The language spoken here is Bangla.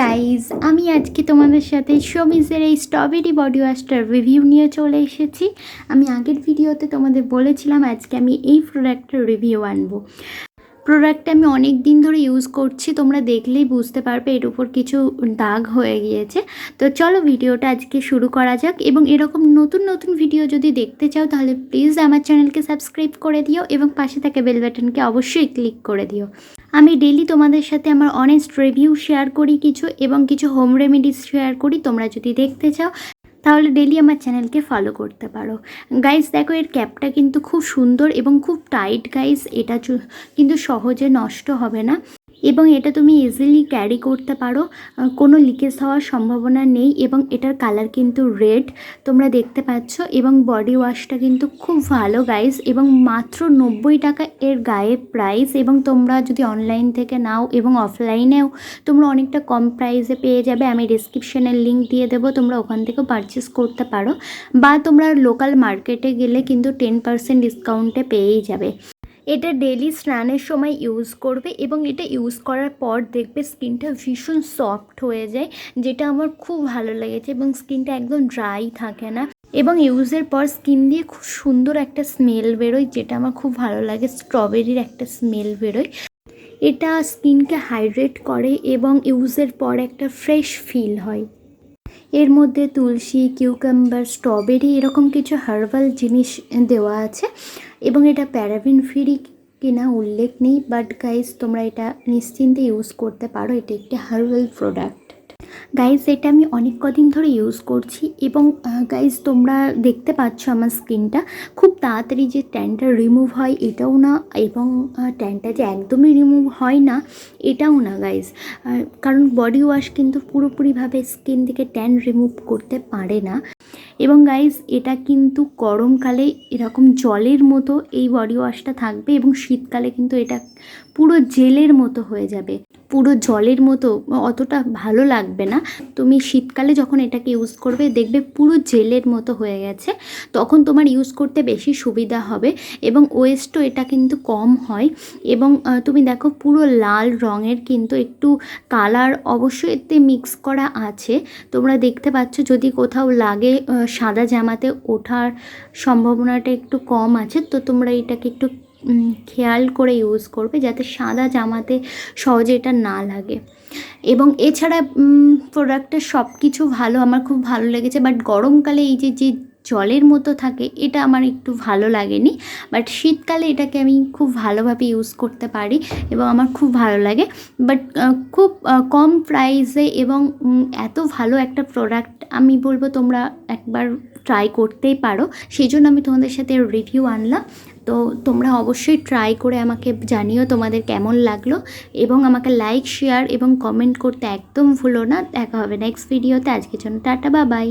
গাইজ, আমি আজকে তোমাদের সাথে শোমিজের এই স্ট্রবেরি বডি ওয়াশটার রিভিউ নিয়ে চলে এসেছি। আমি আগের ভিডিওতে তোমাদের বলেছিলাম আজকে আমি এই প্রোডাক্টের রিভিউ আনবো। প্রোডাক্টটা আমি অনেক দিন ধরে ইউজ করছি, তোমরা দেখলেই বুঝতে পারবে এর উপর কিছু দাগ হয়ে গিয়েছে। তো চলো ভিডিওটা আজকে শুরু করা যাক, এবং এরকম নতুন নতুন ভিডিও যদি দেখতে চাও তাহলে প্লিজ আমার চ্যানেলকে সাবস্ক্রাইব করে দিও এবং পাশে থাকা বেল বাটনকে অবশ্যই ক্লিক করে দিও। আমি ডেলি তোমাদের সাথে আমার অনেস্ট রিভিউ শেয়ার করি কিছু, এবং কিছু হোম রেমেডিস শেয়ার করি। তোমরা যদি দেখতে চাও তাহলে ডেলি আমার চ্যানেলকে ফলো করতে পারো। গাইস দেখো, এর ক্যাপটা কিন্তু খুব সুন্দর এবং খুব টাইট গাইস, এটা কিন্তু সহজে নষ্ট হবে না এবং এটা তুমি ইজিলি ক্যারি করতে পারো, কোনো লিকেজ হওয়ার সম্ভাবনা নেই। এবং এটার কালার কিন্তু রেড, তোমরা দেখতে পাচ্ছ। এবং বডি ওয়াশটা কিন্তু খুব ভালো গাইস, এবং মাত্র 90 টাকা এর গায়ে প্রাইস। এবং তোমরা যদি অনলাইন থেকে নাও এবং অফলাইনেও তোমরা অনেকটা কম প্রাইসে পেয়ে যাবে। আমি ডিসক্রিপশনের লিঙ্ক দিয়ে দেবো, তোমরা ওখান থেকেও পারচেস করতে পারো, বা তোমরা লোকাল মার্কেটে গেলে কিন্তু 10% ডিসকাউন্টে পেয়েই যাবে। এটা ডেলি স্নানের সময় ইউজ করবে এবং এটা ইউজ করার পর দেখবে স্কিনটা ভীষণ সফট হয়ে যায়, যেটা আমার খুব ভালো লেগেছে। এবং স্কিনটা একদম ড্রাই থাকে না, এবং ইউজের পর স্কিন দিয়ে খুব সুন্দর একটা স্মেল বেরোয়, যেটা আমার খুব ভালো লাগে। স্ট্রবেরির একটা স্মেল বেরোয়। এটা স্কিনকে হাইড্রেট করে এবং ইউজের পর একটা ফ্রেশ ফিল হয়। এর মধ্যে তুলসী, কিউকাম্বার, স্ট্রবেরি এরকম কিছু হার্বাল জিনিস দেওয়া আছে, এবং এটা প্যারাবিন ফ্রি কিনা উল্লেখ নেই। বাট গাইজ তোমরা এটা নিশ্চিন্তে ইউজ করতে পারো, এটা একটি হার্বাল প্রোডাক্ট। গাইজ এটা আমি অনেক কদিন ধরে ইউজ করছি, এবং গাইজ তোমরা দেখতে পাচ্ছ আমার স্কিনটা খুব তাড়াতাড়ি যে ট্যানটা রিমুভ হয় এটাও না, এবং ট্যানটা যে একদমই রিমুভ হয় না এটাও না গাইজ। কারণ বডি ওয়াশ কিন্তু পুরোপুরিভাবে স্কিন থেকে ট্যান রিমুভ করতে পারে না। এবং গাইজ এটা কিন্তু গরমকালে এরকম জলের মতো এই বডি ওয়াশটা থাকবে, এবং শীতকালে কিন্তু এটা পুরো জেলের মতো হয়ে যাবে, পুরো জলের মতো, অতটা ভালো লাগবে না। তুমি শীতকালে যখন এটাকে ইউজ করবে দেখবে পুরো জেলের মতো হয়ে গেছে, তখন তোমার ইউজ করতে বেশি সুবিধা হবে। এবং ওয়েস্টও এটা কিন্তু কম হয়। এবং তুমি দেখো পুরো লাল রঙের, কিন্তু একটু কালার অবশ্যই এতে মিক্স করা আছে, তোমরা দেখতে পাচ্ছ। যদি কোথাও লাগে সাদা জামাতে ওঠার সম্ভাবনাটা একটু কম আছে, তো তোমরা এটাকে একটু খেয়াল করে ইউজ করবে যাতে সাদা জামাতে সহজে এটা না লাগে। এবং এছাড়া প্রোডাক্টের সব কিছু ভালো, আমার খুব ভালো লেগেছে। বাট গরমকালে এই যে জলের মতো থাকে এটা আমার একটু ভালো লাগেনি, বাট শীতকালে এটাকে আমি খুব ভালোভাবে ইউজ করতে পারি এবং আমার খুব ভালো লাগে। বাট খুব কম প্রাইসে এবং এত ভালো একটা প্রোডাক্ট, আমি বলবো তোমরা একবার ট্রাই করতেই পারো। সেই জন্য আমি তোমাদের সাথে রিভিউ আনলাম। তো তোমরা অবশ্যই ট্রাই করে আমাকে জানিও তোমাদের কেমন লাগলো, এবং আমাকে লাইক, শেয়ার এবং কমেন্ট করতে একদম ভুলো না। দেখা হবে নেক্সট ভিডিওতে। আজকের জন্য টাটা, বাই বাই।